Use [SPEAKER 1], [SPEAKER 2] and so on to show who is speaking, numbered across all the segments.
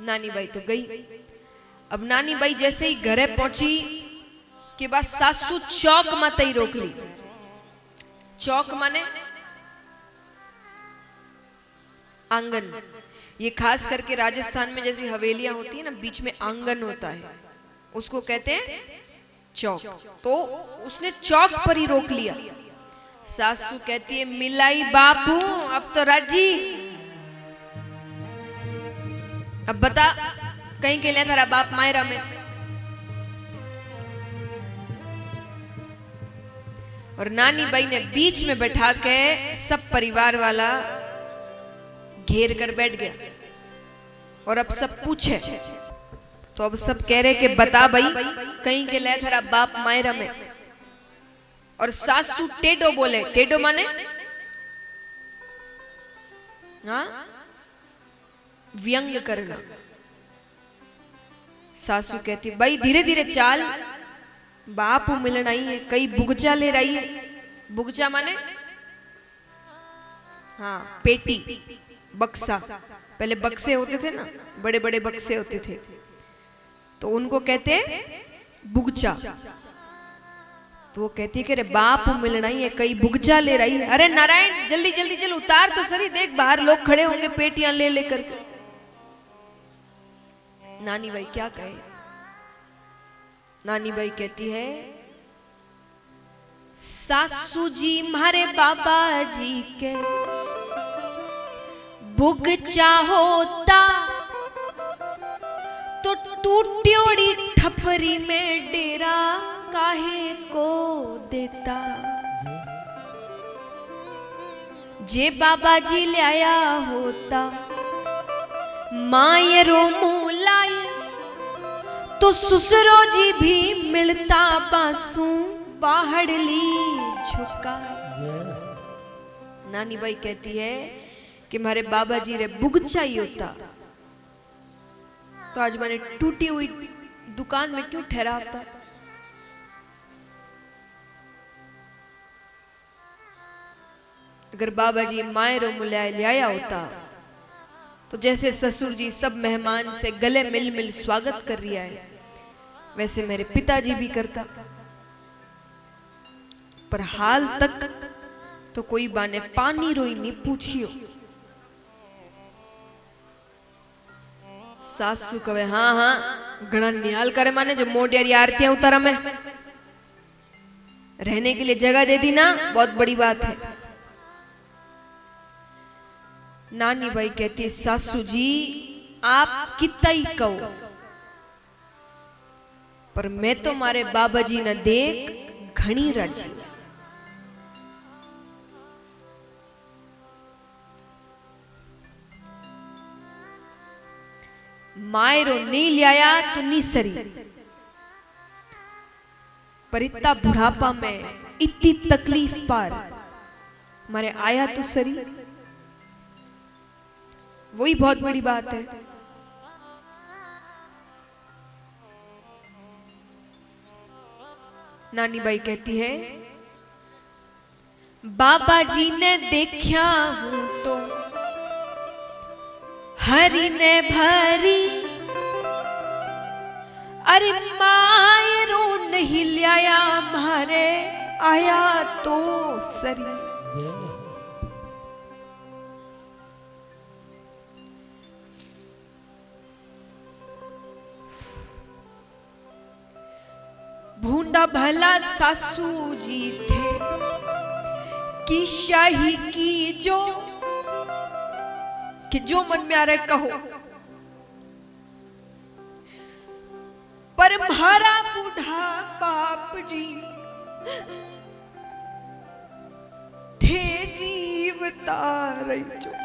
[SPEAKER 1] नानी बाई तो गई। अब नानी बाई जैसे ही घरे पहुंची के बाद सासू चौक मत ही रोक ली। चौक माने आंगन। ये खास करके राजस्थान में जैसी हवेलियां होती है ना, बीच में आंगन होता है, उसको कहते हैं चौक। तो उसने चौक पर ही रोक लिया। सासू कहती है मिलाई बापू अब तो राजी, अब बता कहीं के लिए थारा बाप मायरा में। और नानी बाई ने बीच में बैठा के सब परिवार वाला घेर कर बैठ गया। और अब सब पूछे तो अब सब कह रहे कि बता भाई कहीं के लिए थारा बाप मायरा में। और सासू टेडो बोले। टेडो माने हाँ व्यंग करना। सासू कहती भाई धीरे धीरे चाल, बाप मिलन आई है, कई बुगचा ले रही है। बुगचा माने हाँ पेटी, बक्सा। पहले बक्से होते थे ना, बड़े बड़े बक्से होते थे, तो उनको कहते बुगचा। तो वो कहती है कि अरे बाप मिलना ही है, कई बुगचा ले रही है। अरे नारायण जल्दी जल्दी चल उतार तो सही, देख बाहर लोग खड़े होंगे पेटियां ले लेकर के। नानी बाई क्या कहे। नानी बाई कहती है सासू जी मारे बाबा जी के बुगचा होता तो टूट्योड़ी ठपरी में डेरा काहे को देता। जे बाबा जी लाया होता मायरो मुलाई तो ससुरो जी भी मिलता बासु बाहड़ली झुका। नानी बाई कहती है कि हमारे बाबा जी रे बुगचा ही होता तो आज मैंने टूटी हुई दुकान में क्यों ठहराता। अगर बाबा जी मायरो मुलाय लिया होता तो जैसे ससुर जी सब मेहमान से गले मिल मिल स्वागत कर रहा है, वैसे मेरे पिताजी भी करता। पर हाल तक तो कोई बाने पानी रोई नहीं पूछियो। सासू कहे हाँ हाँ घना निहाल करे माने जो मोटियारी आरतियां उतारा में रहने के लिए जगह दे दी ना, बहुत बड़ी बात है। नानी बाई कहती है सासू जी आप कितना ही कहो, पर मैं तो मारे बाबा जी ने देख घनी राजी। मायरो नहीं लिया तो नहीं सरी, पर इतना बुढ़ापा में इतनी तकलीफ पार मारे आया तो सरी, वही बहुत बड़ी बात है। नानी बाई कहती है बाबा जी ने देखा हूं तो हरि ने भरी, अरे मायरो नहीं लिया मारे आया तो सरी। भूंडा भला सासू जी थे कि शाही की जो कि जो मन में आ रहा है कहो, पर म्हारा बूढ़ा बाप जी थे जीवता रही जो।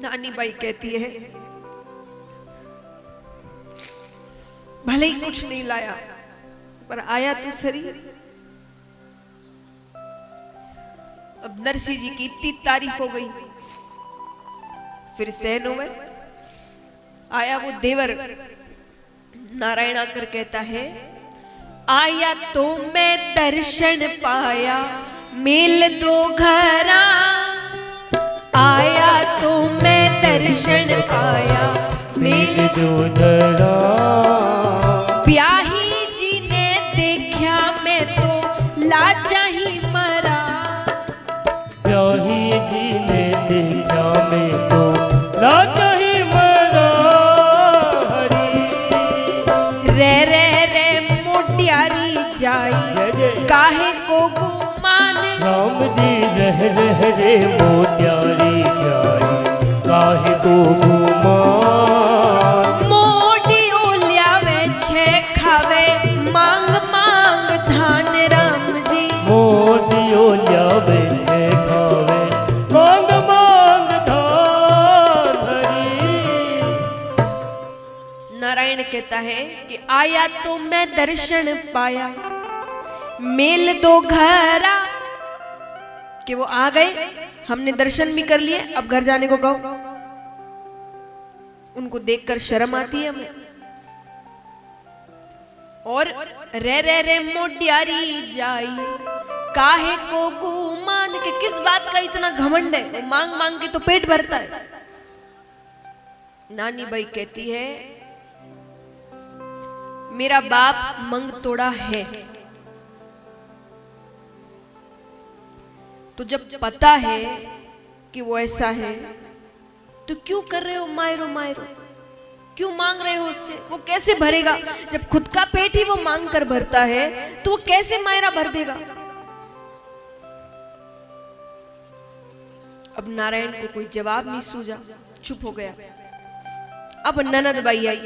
[SPEAKER 1] नानी बाई कहती है भले ही कुछ नहीं लाया पर आया तो सरी। अब नरसी जी की इतनी तारीफ हो गई फिर सहन हुए। आया वो देवर, नारायण आकर कहता है, आया तो मैं दर्शन पाया मेल दो घरा, आया तो मैं दर्शन पाया मेल दो घरा, ब्याही जी ने देखा मैं तो लाजा ही मरा,
[SPEAKER 2] ब्याही जी ने देखा मैं तो लाजा ही मरा।
[SPEAKER 1] रे मोटियारी जाई काहे को गुमान,
[SPEAKER 2] राम जी रह रे मोटियारी जाई काहे को गुमान,
[SPEAKER 1] मोटी ओलियावे छे खावे मांग मांग धान राम जी,
[SPEAKER 2] मोटी ओलियावे छे खावे मांग मांग धान हरी।
[SPEAKER 1] नारायण कहता है कि आया तो मैं दर्शन पाया मेल दो घरा, कि वो आ गए, हमने दर्शन भी कर लिए, अब घर जाने को कहो। उनको देखकर शर्म आती है हमें। और रे मोटियारी जाई काहे को गुमान, के किस बात का इतना घमंड है, वो मांग मांग के तो पेट भरता है। नानी बाई कहती है, मेरा बाप मंग तोड़ा है, तो जब पता है कि वो ऐसा है तो क्यों कर रहे हो मायरो मायरो, क्यों मांग रहे हो उससे? वो कैसे भरेगा? जब खुद का पेट ही वो मांग कर भरता है तो वो कैसे मायरा भर देगा? अब नारायण को कोई जवाब नहीं सूझा, चुप हो गया। अब ननद बाई आई,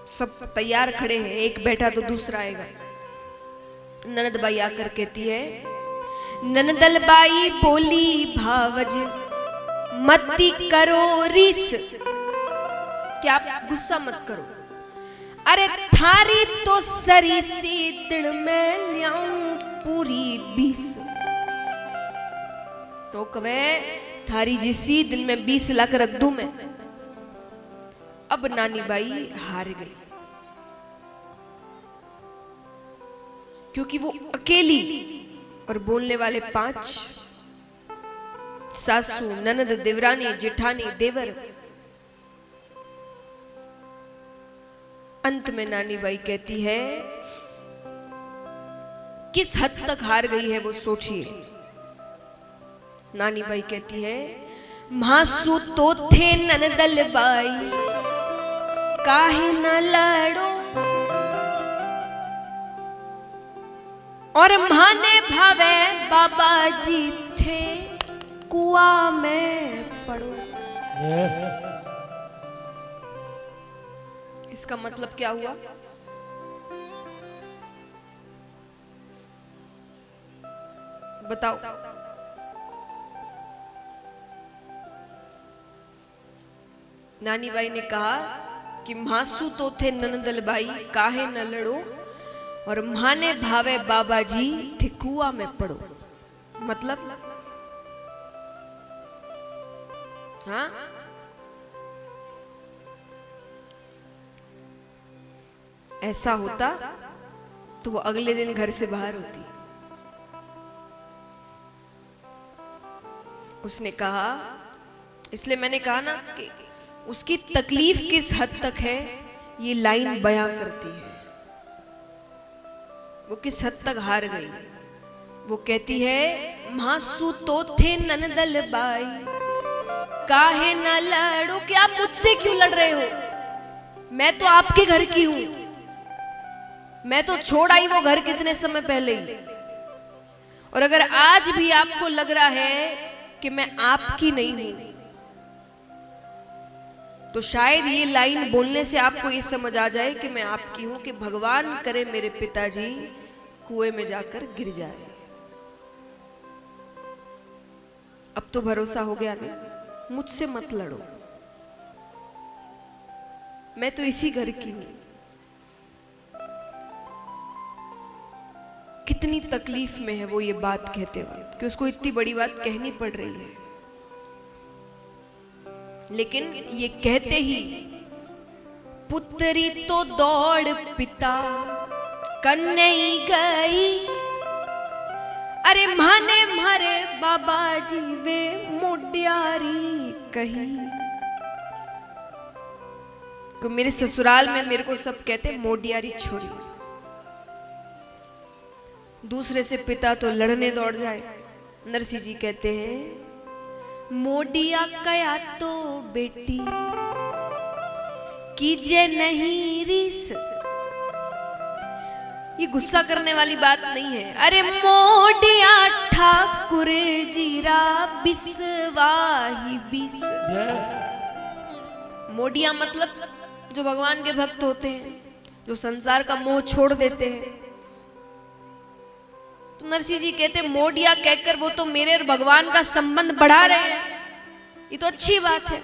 [SPEAKER 1] सब तैयार खड़े हैं, एक बैठा तो दूसरा आएगा। ननद बाई आकर कहती है, ननदल बाई बोली भावज मती करो रिस, क्या आप गुस्सा मत करो, अरे थारी तो सरी सी दिन में ल्याऊं पूरी 20, तो कवे थारी जिसी दिन में 20 लाख रख दूं मैं। अब नानी बाई हार गई, क्योंकि वो अकेली और बोलने वाले 5, सासू, ननद, देवरानी, जेठानी, देवर। अंत में नानी बाई कहती है, किस हद तक हार गई है वो सोचिए। नानी बाई कहती है, मासू तो थे ननदल बाई काहे न लड़ो, और माने भावे बाबा जी थे कुआं में पड़ो। इसका मतलब क्या हुआ? बताओ। नानी बाई ने कहा कि मासू तो थे ननदल बाई काहे न लड़ो, और माने भावे बाबा जी थे कुआं में पड़ो। मतलब हाँ, ऐसा होता तो वो अगले दिन घर से बाहर होती। उसने कहा, इसलिए मैंने कहा ना कि उसकी तकलीफ किस हद तक है ये लाइन बयां करती है। वो किस हद तक हार गई। वो कहती है, मासू तो थे ननदल बाई काहे न लड़ो, कि आप मुझसे क्यों लड़ रहे हो? मैं तो आपके घर की हूं, मैं तो छोड़ आई वो घर कितने समय पहले ही। और अगर आज भी आपको लग रहा है कि मैं आपकी नहीं हूं, तो शायद ये लाइन बोलने से आपको ये समझ आ जाए कि मैं आपकी हूं, कि भगवान करे मेरे पिताजी कुएं में जाकर गिर जाए। अब तो भरोसा हो गया ना, मुझसे मत लड़ो, मैं तो इसी घर की हूं। कितनी तकलीफ में है वो ये बात कहते वक्त कि उसको इतनी बड़ी बात कहनी पड़ रही है। लेकिन ये कहते ही पुत्री तो दौड़ पिता कन्हई गई, अरे माने मारे बाबा जी वे मोडियारी कही। तो मेरे ससुराल में मेरे को सब कहते मोडियारी छोड़ी। दूसरे से पिता तो लड़ने दौड़ जाए। नरसिंह जी कहते हैं मोडिया कया तो बेटी कीजे नहीं रीस। ये गुस्सा करने वाली बात नहीं है। अरे मोडिया ठाकुर जीरा बिसवाही बिस। मोडिया मतलब जो भगवान के भक्त होते हैं, जो संसार का मोह छोड़ देते हैं। तो नरसिंह जी कहते मोडिया कहकर वो तो मेरे और भगवान का संबंध बढ़ा रहे हैं, ये तो अच्छी बात है।